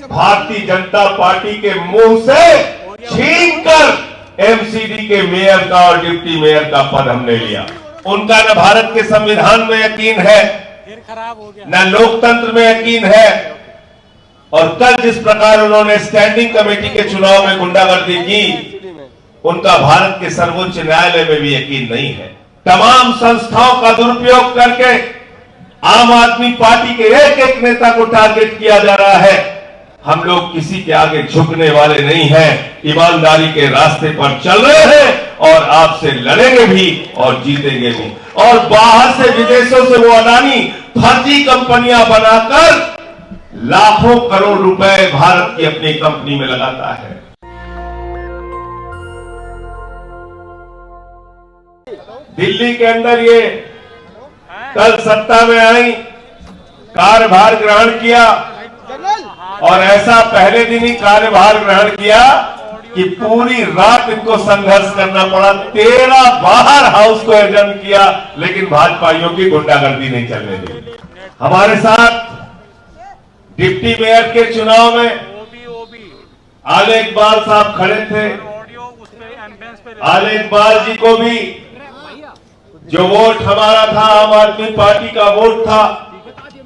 Bharatiya Janata party के मुंह से छीनकर एमसीडी के मेयर का और डिप्टी मेयर का पद हमने लिया। उनका न भारत के संविधान में यकीन है, न लोकतंत्र में यकीन है, और कल जिस प्रकार उन्होंने स्टैंडिंग कमेटी के चुनाव में गुंडागर्दी की, उनका भारत के सर्वोच्च न्यायालय में भी यकीन नहीं है। तमाम संस्थाओं का दुरुपयोग करके आम आदमी पार्टी के एक एक नेता को टारगेट किया जा रहा है। हम लोग किसी के आगे झुकने वाले नहीं हैं, ईमानदारी के रास्ते पर चल रहे हैं और आपसे लड़ेंगे भी और जीतेंगे भी। और बाहर से विदेशों से वो अडानी फर्जी कंपनियां बनाकर लाखों करोड़ रुपए भारत की अपनी कंपनी में लगाता है। दिल्ली के अंदर ये कल सत्ता में आई, कार्यभार ग्रहण किया और ऐसा पहले दिन ही कार्यभार ग्रहण किया कि पूरी रात इनको संघर्ष करना पड़ा। 13 बाहर हाउस को एडजर्न किया, लेकिन भाजपाइयों की गुंडागर्दी नहीं चलने दी। हमारे साथ डिप्टी मेयर के चुनाव में आले इकबाल साहब खड़े थे। आले इकबाल जी को भी जो वोट हमारा था, आम आदमी पार्टी का वोट था,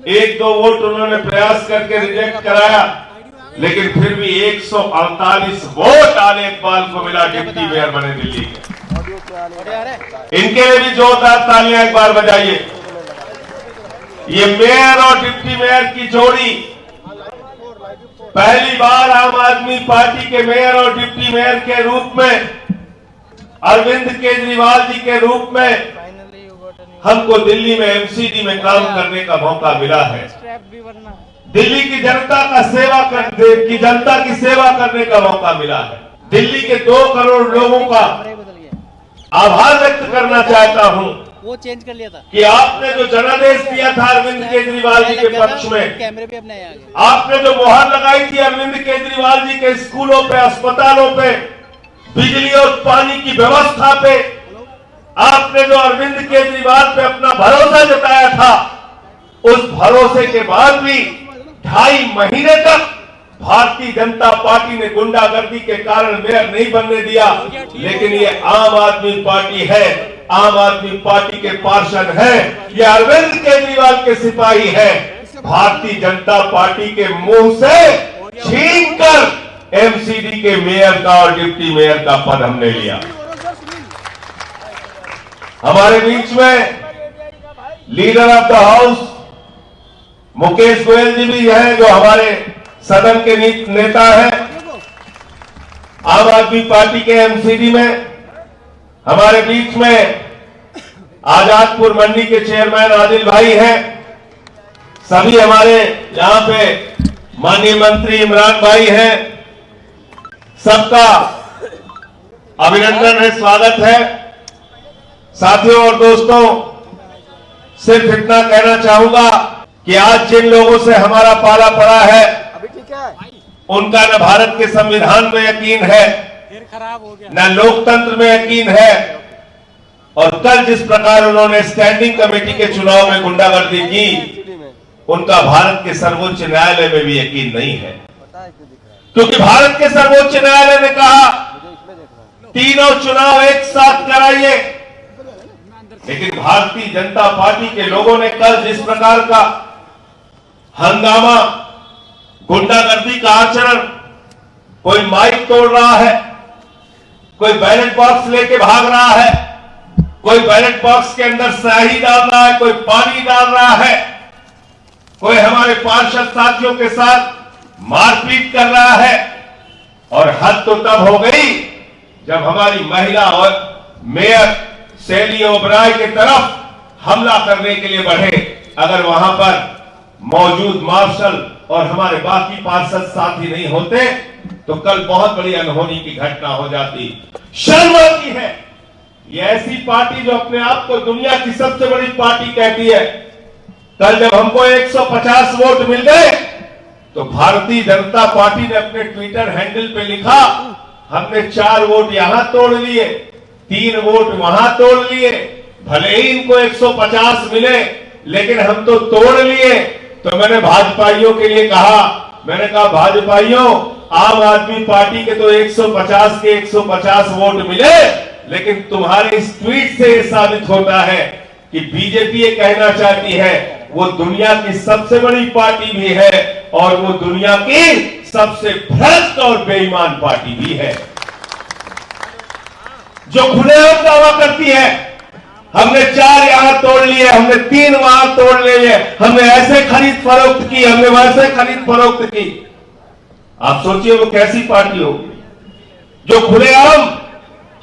1-2 वोट उन्होंने प्रयास करके रिजेक्ट कराया, लेकिन फिर भी 148 वोट आले इकबाल को मिला, डिप्टी मेयर बने दिल्ली के। इनके लिए भी जोरदार तालियां एक बार बजाइए। ये मेयर और डिप्टी मेयर की जोड़ी पहली बार आम आदमी पार्टी के मेयर और डिप्टी मेयर के रूप में, अरविंद केजरीवाल जी के रूप में हमको दिल्ली में एमसीडी में काम करने का मौका मिला है। दिल्ली की जनता की सेवा करने का मौका मिला है। दिल्ली के 2 करोड़ लोगों का आभार व्यक्त करना चाहता हूं वो चेंज कर लिया था कि आपने जो जनादेश दिया था अरविंद केजरीवाल जी के पक्ष में, कैमरे पे अपने आगे आपने जो मुहर लगाई थी अरविंद केजरीवाल जी के स्कूलों पे, अस्पतालों पे, बिजली और पानी की व्यवस्था पे, आपने जो अरविंद केजरीवाल पे अपना भरोसा जताया था, उस भरोसे के बाद भी 2.5 महीने तक भारतीय जनता पार्टी ने गुंडागर्दी के कारण मेयर नहीं बनने दिया। लेकिन ये आम आदमी पार्टी है, आम आदमी पार्टी के पार्षद हैं, ये अरविंद केजरीवाल के सिपाही हैं। भारतीय जनता पार्टी के मुंह से छीनकर एमसीडी के मेयर का और डिप्टी मेयर का पद हमने लिया। हमारे बीच में leader of the house Mukesh Goyal ji भी हैं, जो हमारे सदन के नेता हैं। आम आदमी पार्टी के एमसीडी में हमारे बीच में आजादपुर मंडी के चेयरमैन आदिल भाई हैं। सभी हमारे यहां पे माननीय मंत्री इमरान भाई हैं। सबका अभिनंदन है, स्वागत है। साथियों और दोस्तों, सिर्फ इतना कहना चाहूंगा कि आज जिन लोगों से हमारा पाला पड़ा है, उनका न भारत के संविधान में यकीन है, न लोकतंत्र में यकीन है, और कल जिस प्रकार उन्होंने स्टैंडिंग कमेटी के चुनाव में गुंडागर्दी की, उनका भारत के सर्वोच्च न्यायालय में भी यकीन नहीं है। क्योंकि भारत के सर्वोच्च न्यायालय ने कहा तीनों चुनाव एक साथ कराइए, लेकिन भारतीय जनता पार्टी के लोगों ने कल जिस प्रकार का हंगामा, गुंडागर्दी का आचरण, कोई माइक तोड़ रहा है, कोई बैलेट बॉक्स लेके भाग रहा है, कोई बैलेट बॉक्स के अंदर स्याही डाल रहा है, कोई पानी डाल रहा है, कोई हमारे पार्षद साथियों के साथ मारपीट कर रहा है। और हद तो तब हो गई जब हमारी महिला और मेयर शैली ओबराय की तरफ हमला करने के लिए बढ़े। अगर वहां पर मौजूद मार्शल और हमारे बाकी पार्षद साथी नहीं होते तो कल बहुत बड़ी अनहोनी की घटना हो जाती। शर्म आती है, ये ऐसी पार्टी जो अपने आप को दुनिया की सबसे बड़ी पार्टी कहती है, कल जब हमको 150 वोट मिल गए तो भारतीय जनता पार्टी ने अपने ट्विटर हैंडल पे लिखा, हमने 4 वोट यहां तोड़ लिए, 3 वोट वहां तोड़ लिए, भले ही इनको 150 मिले लेकिन हम तो तोड़ लिए। तो मैंने भाजपाइयों के लिए कहा मैंने कहा भाजपाइयों, आम आदमी पार्टी के तो 150 के 150 वोट मिले, लेकिन तुम्हारे इस ट्वीट से यह साबित होता है कि बीजेपी ये कहना चाहती है वो दुनिया की सबसे बड़ी पार्टी भी है और वो दुनिया की सबसे भ्रष्ट और बेईमान पार्टी भी है, जो खुलेआम दावा करती है हमने 4 यहां तोड़ लिए, हमने 3 वहां तोड़ लिए, हमने ऐसे खरीद फरोख्त की, हमने वैसे खरीद फरोख्त की। आप सोचिए वो कैसी पार्टी होगी जो खुलेआम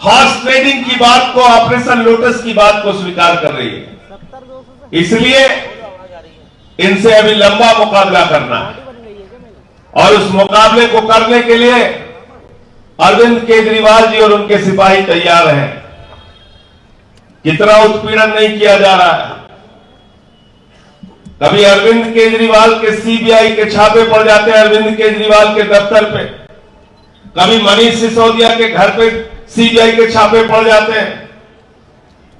हॉर्स ट्रेडिंग की बात को, ऑपरेशन लोटस की बात को स्वीकार कर रही है। इसलिए इनसे अभी लंबा मुकाबला करना है और उस मुकाबले को करने के लिए अरविंद केजरीवाल जी और उनके सिपाही तैयार हैं। कितना उत्पीड़न नहीं किया जा रहा है। कभी अरविंद केजरीवाल के सीबीआई के छापे पड़ जाते हैं अरविंद केजरीवाल के दफ्तर पे, कभी मनीष सिसोदिया के घर पे सीबीआई के छापे पड़ जाते हैं,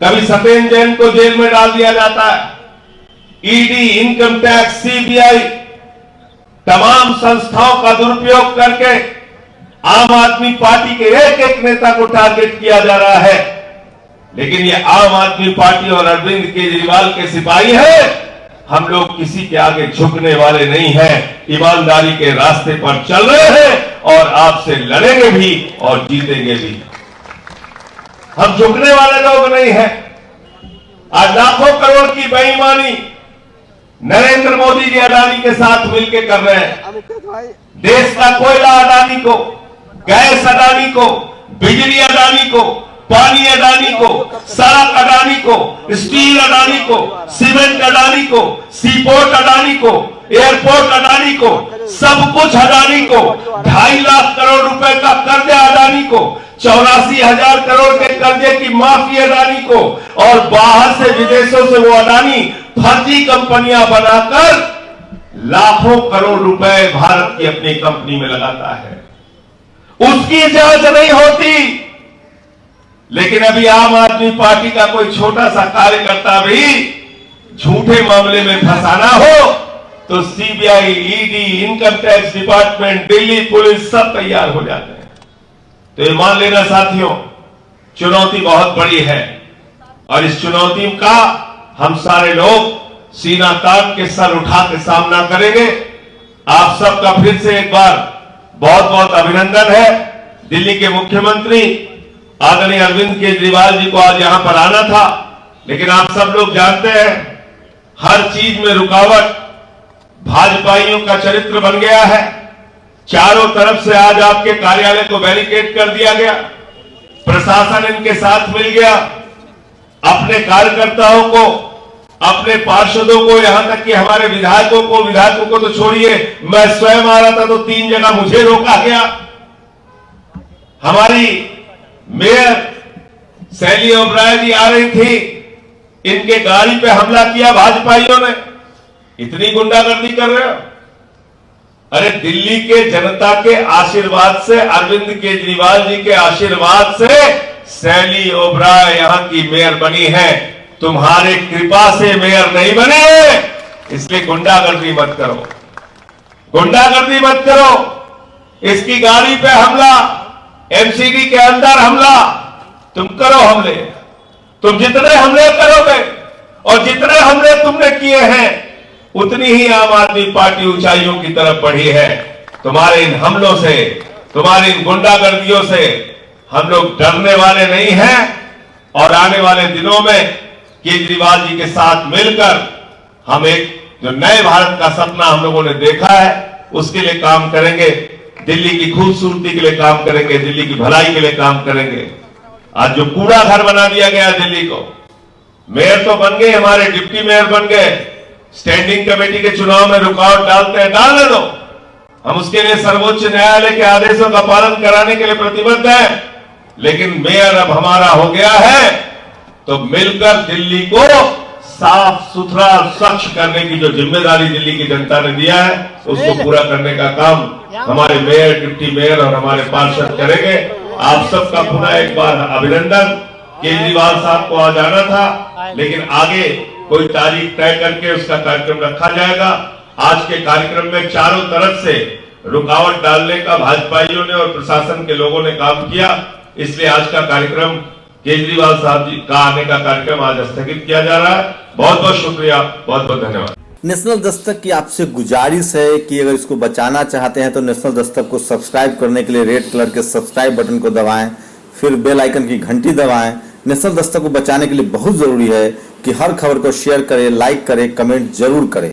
कभी सत्येंद्र जैन को जेल में डाल दिया जाता है। ईडी, इनकम टैक्स, सीबीआई तमाम संस्थाओं का दुरुपयोग करके आम आदमी पार्टी के एक एक नेता को टारगेट किया जा रहा है। लेकिन ये आम आदमी पार्टी और अरविंद केजरीवाल के सिपाही हैं। हम लोग किसी के आगे झुकने वाले नहीं हैं, ईमानदारी के रास्ते पर चल रहे हैं और आपसे लड़ेंगे भी और जीतेंगे भी। हम झुकने वाले लोग नहीं हैं। आज लाखों करोड़ की बेईमानी नरेंद्र मोदी जी अडानी के साथ मिलकर कर रहे हैं। देश का कोयला अडानी को, गैस अडानी को, बिजली अडानी को, पानी अडानी को, सड़क अडानी को, स्टील अडानी को, सीमेंट अडानी को, सीपोर्ट अडानी को, एयरपोर्ट अडानी को, सब कुछ अडानी को, 2.5 लाख करोड़ रुपए का कर्जा अडानी को, 84,000 करोड़ के कर्जे की माफी अडानी को, और बाहर से विदेशों से वो अडानी फर्जी कंपनियां बनाकर लाखों करोड़ रुपए भारत की अपनी कंपनी में लगाता है। उसकी जांच नहीं होती। लेकिन अभी आम आदमी पार्टी का कोई छोटा सा कार्यकर्ता भी झूठे मामले में फंसाना हो तो CBI, ED, income tax department, Delhi police सब तैयार हो जाते हैं। तो ये मान लेना साथियों, चुनौती बहुत बड़ी है और इस चुनौती का हम सारे लोग सीना तान के सर उठा के सामना करेंगे। आप सबका फिर से एक बार बहुत बहुत अभिनंदन है। दिल्ली के मुख्यमंत्री आदरणीय अरविंद केजरीवाल जी को आज यहां पर आना था, लेकिन आप सब लोग जानते हैं हर चीज में रुकावट भाजपाइयों का चरित्र बन गया है। चारों तरफ से आज आपके कार्यालय को बैरिकेड कर दिया गया, प्रशासन इनके साथ मिल गया, अपने कार्यकर्ताओं को, अपने पार्षदों को, यहां तक कि हमारे विधायकों को तो छोड़िए, मैं स्वयं आ रहा था तो 3 जगह मुझे रोका गया। हमारी मेयर शैली ओबराय जी आ रही थी, इनके गाड़ी पे हमला किया भाजपाइयों ने। इतनी गुंडागर्दी कर रहे हो? अरे दिल्ली के जनता के आशीर्वाद से, अरविंद केजरीवाल जी के आशीर्वाद से शैली ओबराय यहां की मेयर बनी है, तुम्हारे कृपा से मेयर नहीं बने। इसलिए गुंडागर्दी मत करो, गुंडागर्दी मत करो। इसकी गाड़ी पे हमला, एमसीडी के अंदर हमला, तुम करो हमले। तुम जितने हमले करोगे और जितने हमले तुमने किए हैं उतनी ही आम आदमी पार्टी ऊंचाइयों की तरफ बढ़ी है। तुम्हारे इन हमलों से, तुम्हारी इन गुंडागर्दियों से हम लोग डरने वाले नहीं हैं और आने वाले दिनों में केजरीवाल जी के साथ मिलकर हम एक जो नए भारत का सपना हम लोगों ने देखा है उसके लिए काम करेंगे। दिल्ली की खूबसूरती के लिए काम करेंगे, दिल्ली की भलाई के लिए काम करेंगे। आज जो कूड़ा घर बना दिया गया दिल्ली को, मेयर तो बन गए, हमारे डिप्टी मेयर बन गए, स्टैंडिंग कमेटी के चुनाव में रुकावट डालते हैं, डालने दो। हम उसके लिए सर्वोच्च न्यायालय के आदेशों का पालन कराने के लिए प्रतिबद्ध हैं। लेकिन मेयर अब हमारा हो गया है तो मिलकर दिल्ली को साफ सुथरा स्वच्छ करने की जो जिम्मेदारी दिल्ली की जनता ने दिया है उसको पूरा करने का काम हमारे मेयर, डिप्टी मेयर और हमारे पार्षद करेंगे। आप सबका पुनः एक बार अभिनंदन। केजरीवाल साहब को आज आना था, लेकिन आगे कोई तारीख तय करके उसका कार्यक्रम रखा जाएगा। आज के कार्यक्रम में चारों तरफ से रुकावट डालने का भाजपाइयों ने और प्रशासन के लोगों ने काम किया, इसलिए आज का कार्यक्रम केजरीवाल साहब जी का आने का कार्यक्रम आज स्थगित किया जा रहा है। बहुत बहुत शुक्रिया, बहुत बहुत धन्यवाद। नेशनल दस्तक की आपसे गुजारिश है कि अगर इसको बचाना चाहते हैं तो नेशनल दस्तक को सब्सक्राइब करने के लिए रेड कलर के सब्सक्राइब बटन को दबाएं, फिर बेल आइकन की घंटी दबाएं। नेशनल दस्तक को बचाने के लिए बहुत जरूरी है कि हर खबर को शेयर करें, लाइक करें, कमेंट जरूर करें।